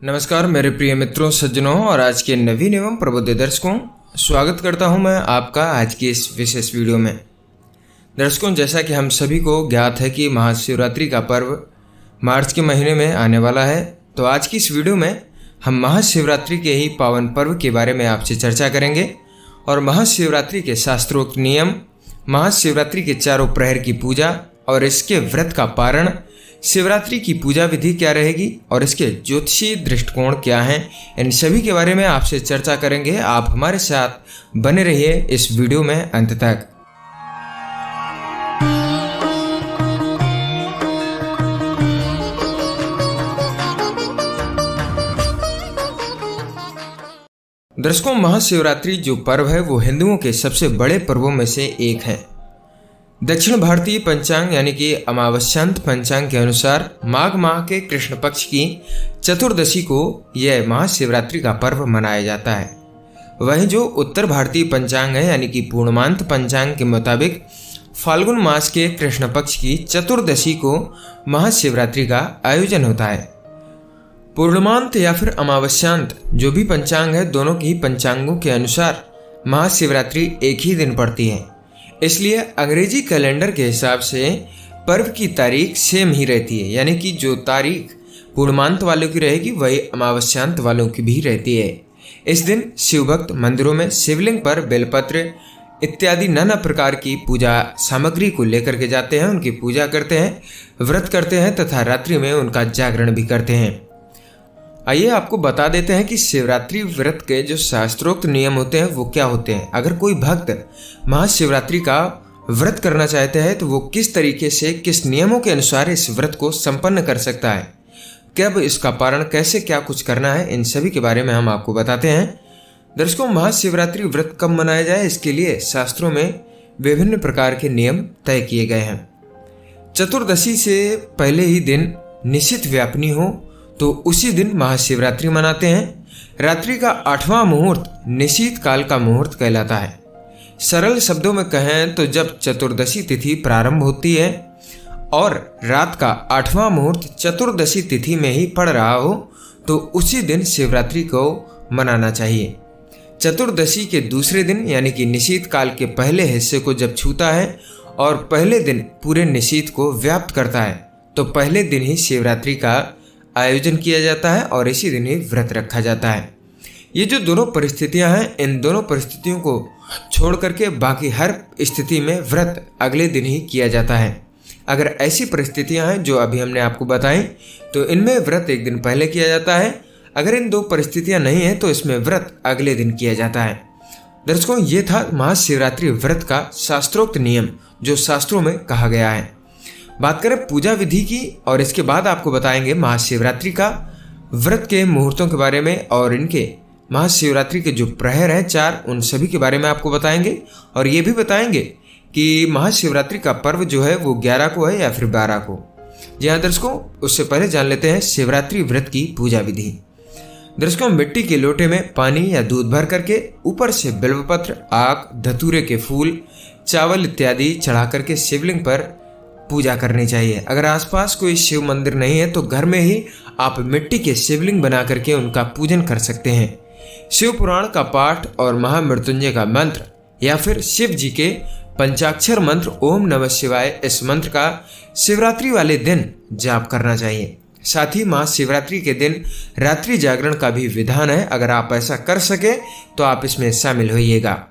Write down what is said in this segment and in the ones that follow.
नमस्कार मेरे प्रिय मित्रों, सज्जनों और आज के नवीन एवं प्रबुद्ध दर्शकों, स्वागत करता हूं मैं आपका आज की इस विशेष वीडियो में। दर्शकों, जैसा कि हम सभी को ज्ञात है कि महाशिवरात्रि का पर्व मार्च के महीने में आने वाला है, तो आज की इस वीडियो में हम महाशिवरात्रि के ही पावन पर्व के बारे में आपसे चर्चा करेंगे और महाशिवरात्रि के शास्त्रोक्त नियम, महाशिवरात्रि के चारों प्रहर की पूजा और इसके व्रत का पारण, शिवरात्रि की पूजा विधि क्या रहेगी और इसके ज्योतिषीय दृष्टिकोण क्या हैं, इन सभी के बारे में आपसे चर्चा करेंगे। आप हमारे साथ बने रहिए इस वीडियो में अंत तक। दर्शकों, महाशिवरात्रि जो पर्व है वो हिंदुओं के सबसे बड़े पर्वों में से एक है। दक्षिण भारतीय पंचांग यानी कि अमावस्यांत पंचांग के अनुसार माघ माह के कृष्ण पक्ष की चतुर्दशी को यह महाशिवरात्रि का पर्व मनाया जाता है। वहीं जो उत्तर भारतीय पंचांग है यानी कि पूर्णमांत पंचांग के मुताबिक फाल्गुन मास के कृष्ण पक्ष की चतुर्दशी को महाशिवरात्रि का आयोजन होता है। पूर्णमांत या फिर अमावस्यांत जो भी पंचांग है, दोनों की पंचांगों के अनुसार महाशिवरात्रि एक ही दिन पड़ती है, इसलिए अंग्रेजी कैलेंडर के हिसाब से पर्व की तारीख सेम ही रहती है, यानी कि जो तारीख पूर्णमांत वालों की रहेगी वही अमावस्यांत वालों की भी रहती है। इस दिन शिव भक्त मंदिरों में शिवलिंग पर बेलपत्र इत्यादि नाना प्रकार की पूजा सामग्री को लेकर के जाते हैं, उनकी पूजा करते हैं, व्रत करते हैं तथा रात्रि में उनका जागरण भी करते हैं। आइए आपको बता देते हैं कि शिवरात्रि व्रत के जो शास्त्रोक्त नियम होते हैं वो क्या होते हैं। अगर कोई भक्त महाशिवरात्रि का व्रत करना चाहते हैं तो वो किस तरीके से, किस नियमों के अनुसार इस व्रत को संपन्न कर सकता है, कब इसका पारण, कैसे क्या कुछ करना है, इन सभी के बारे में हम आपको बताते हैं। दर्शकों, महाशिवरात्रि व्रत कब मनाया जाए, इसके लिए शास्त्रों में विभिन्न प्रकार के नियम तय किए गए हैं। चतुर्दशी से पहले ही दिन निशित व्यापनी हो तो उसी दिन महाशिवरात्रि मनाते हैं। रात्रि का 8वां मुहूर्त निशीत काल का मुहूर्त कहलाता है। सरल शब्दों में कहें तो जब चतुर्दशी तिथि प्रारंभ होती है और रात का 8वां मुहूर्त चतुर्दशी तिथि में ही पड़ रहा हो तो उसी दिन शिवरात्रि को मनाना चाहिए। चतुर्दशी के दूसरे दिन यानी कि निशीत काल के पहले हिस्से को जब छूता है और पहले दिन पूरे निशीत को व्याप्त करता है तो पहले दिन ही शिवरात्रि का आयोजन किया जाता है और इसी दिन ही व्रत रखा जाता है। ये जो दोनों परिस्थितियां हैं, इन दोनों परिस्थितियों को छोड़ करके बाकी हर स्थिति में व्रत अगले दिन ही किया जाता है। अगर ऐसी परिस्थितियां हैं जो अभी हमने आपको बताई तो इनमें व्रत एक दिन पहले किया जाता है। अगर इन दो परिस्थितियां नहीं है तो इसमें व्रत अगले दिन किया जाता है। दर्शकों, ये था महाशिवरात्रि व्रत का शास्त्रोक्त नियम जो शास्त्रों में कहा गया है। बात करें पूजा विधि की और इसके बाद आपको बताएंगे महाशिवरात्रि का व्रत के मुहूर्तों के बारे में और इनके महाशिवरात्रि के जो प्रहर हैं 4, उन सभी के बारे में आपको बताएंगे और ये भी बताएंगे कि महाशिवरात्रि का पर्व जो है वो 11 को है या फिर 12 को। जी हाँ दर्शकों, उससे पहले जान लेते हैं शिवरात्रि व्रत की पूजा विधि। दर्शकों, मिट्टी के लोटे में पानी या दूध भर करके ऊपर से बिल्वपत्र, आक, धतूरे के फूल, चावल इत्यादि चढ़ा करके शिवलिंग पर पूजा करनी चाहिए। अगर आसपास कोई शिव मंदिर नहीं है तो घर में ही आप मिट्टी के शिवलिंग बना करके उनका पूजन कर सकते हैं। शिव पुराण का पाठ और महामृत्युंजय का मंत्र या फिर शिव जी के पंचाक्षर मंत्र ओम नमः शिवाय, इस मंत्र का शिवरात्रि वाले दिन जाप करना चाहिए। साथ ही महाशिवरात्रि के दिन रात्रि जागरण का भी विधान है। अगर आप ऐसा कर सके तो आप इसमें शामिल होइएगा।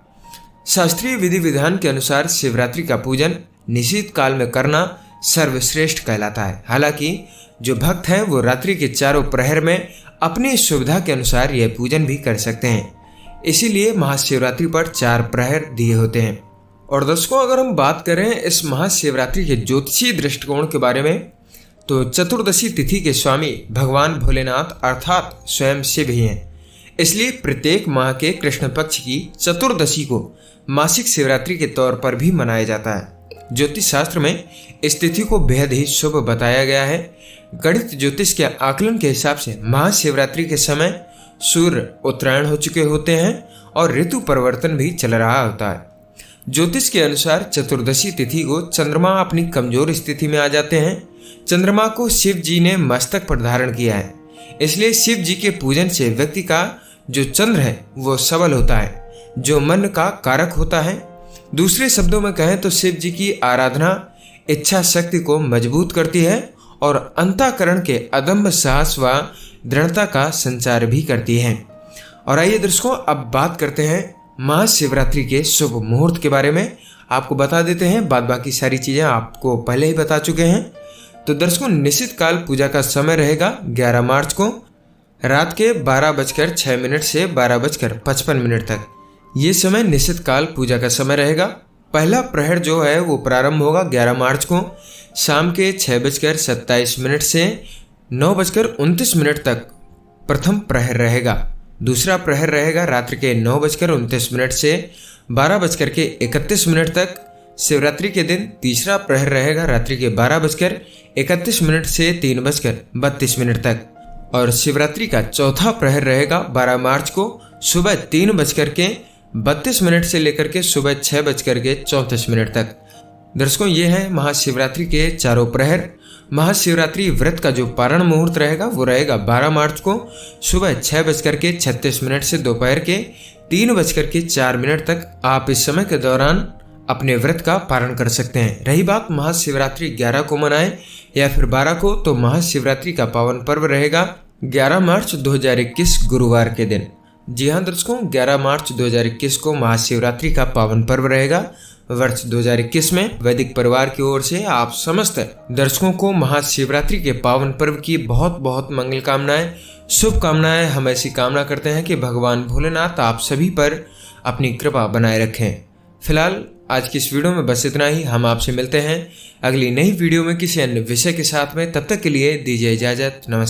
शास्त्रीय विधि विधान के अनुसार शिवरात्रि का पूजन निशीत काल में करना सर्वश्रेष्ठ कहलाता है। हालांकि जो भक्त हैं वो रात्रि के चारों प्रहर में अपनी सुविधा के अनुसार यह पूजन भी कर सकते हैं, इसीलिए महाशिवरात्रि पर 4 प्रहर दिए होते हैं। और दर्शकों, अगर हम बात करें इस महाशिवरात्रि के ज्योतिषीय दृष्टिकोण के बारे में तो चतुर्दशी तिथि के स्वामी भगवान भोलेनाथ अर्थात स्वयं शिव ही हैं। इसलिए प्रत्येक माह के कृष्ण पक्ष की चतुर्दशी को मासिक शिवरात्रि के तौर पर भी मनाया जाता है। ज्योतिष शास्त्र में इस तिथि को बेहद ही शुभ बताया गया है। गणित ज्योतिष के आकलन के हिसाब से महाशिवरात्रि के समय सूर्य उत्तरायण हो चुके होते हैं और ऋतु परिवर्तन भी चल रहा होता है। ज्योतिष के अनुसार चतुर्दशी तिथि को चंद्रमा अपनी कमजोर स्थिति में आ जाते हैं। चंद्रमा को शिव जी ने मस्तक पर धारण किया है, इसलिए शिव जी के पूजन से व्यक्ति का जो चंद्र है वो सबल होता है, जो मन का कारक होता है। दूसरे शब्दों में कहें तो शिव जी की आराधना इच्छा शक्ति को मजबूत करती है और अंतःकरण के अदम्य साहस व दृढ़ता का संचार भी करती है। और आइए दर्शकों, अब बात करते हैं महाशिवरात्रि के शुभ मुहूर्त के बारे में। आपको बता देते हैं, बाद बाकी सारी चीजें आपको पहले ही बता चुके हैं। तो दर्शकों, निश्चित काल पूजा का समय रहेगा 11 मार्च को रात के 12:06 से 12:55 तक। ये समय निश्चित काल पूजा का समय रहेगा। पहला प्रहर जो है वो प्रारंभ होगा 11 मार्च को शाम के 6:27 से 9:29 तक प्रथम प्रहर रहेगा। दूसरा प्रहर रहेगा रात्रि के 9:29 से 12:31 तक। शिवरात्रि के दिन तीसरा प्रहर रहेगा रात्रि के 12:31 से 3:32 तक। और शिवरात्रि का चौथा प्रहर रहेगा 12 मार्च को सुबह 3:32 से लेकर के सुबह 6:34 तक। दर्शकों, ये है महाशिवरात्रि के चारों प्रहर। महाशिवरात्रि व्रत का जो पारण मुहूर्त रहेगा वो रहेगा 12 मार्च को सुबह 6:36 से दोपहर के 3:04 तक। आप इस समय के दौरान अपने व्रत का पारण कर सकते हैं। रही बात महाशिवरात्रि 11 को मनाएं या फिर 12 को, तो महाशिवरात्रि का पावन पर्व रहेगा 11 मार्च 2021 गुरुवार के दिन। जी हाँ दर्शकों, 11 मार्च 2021 को महाशिवरात्रि का पावन पर्व रहेगा। वर्ष 2021 में वैदिक परिवार की ओर से आप समस्त दर्शकों को महाशिवरात्रि के पावन पर्व की बहुत बहुत मंगल कामनाएं, शुभकामनाएं। हम ऐसी कामना करते हैं कि भगवान भोलेनाथ आप सभी पर अपनी कृपा बनाए रखें। फिलहाल आज की इस वीडियो में बस इतना ही। हम आपसे मिलते हैं अगली नई वीडियो में किसी अन्य विषय के साथ में। तब तक के लिए दीजिए इजाजत। नमस्कार।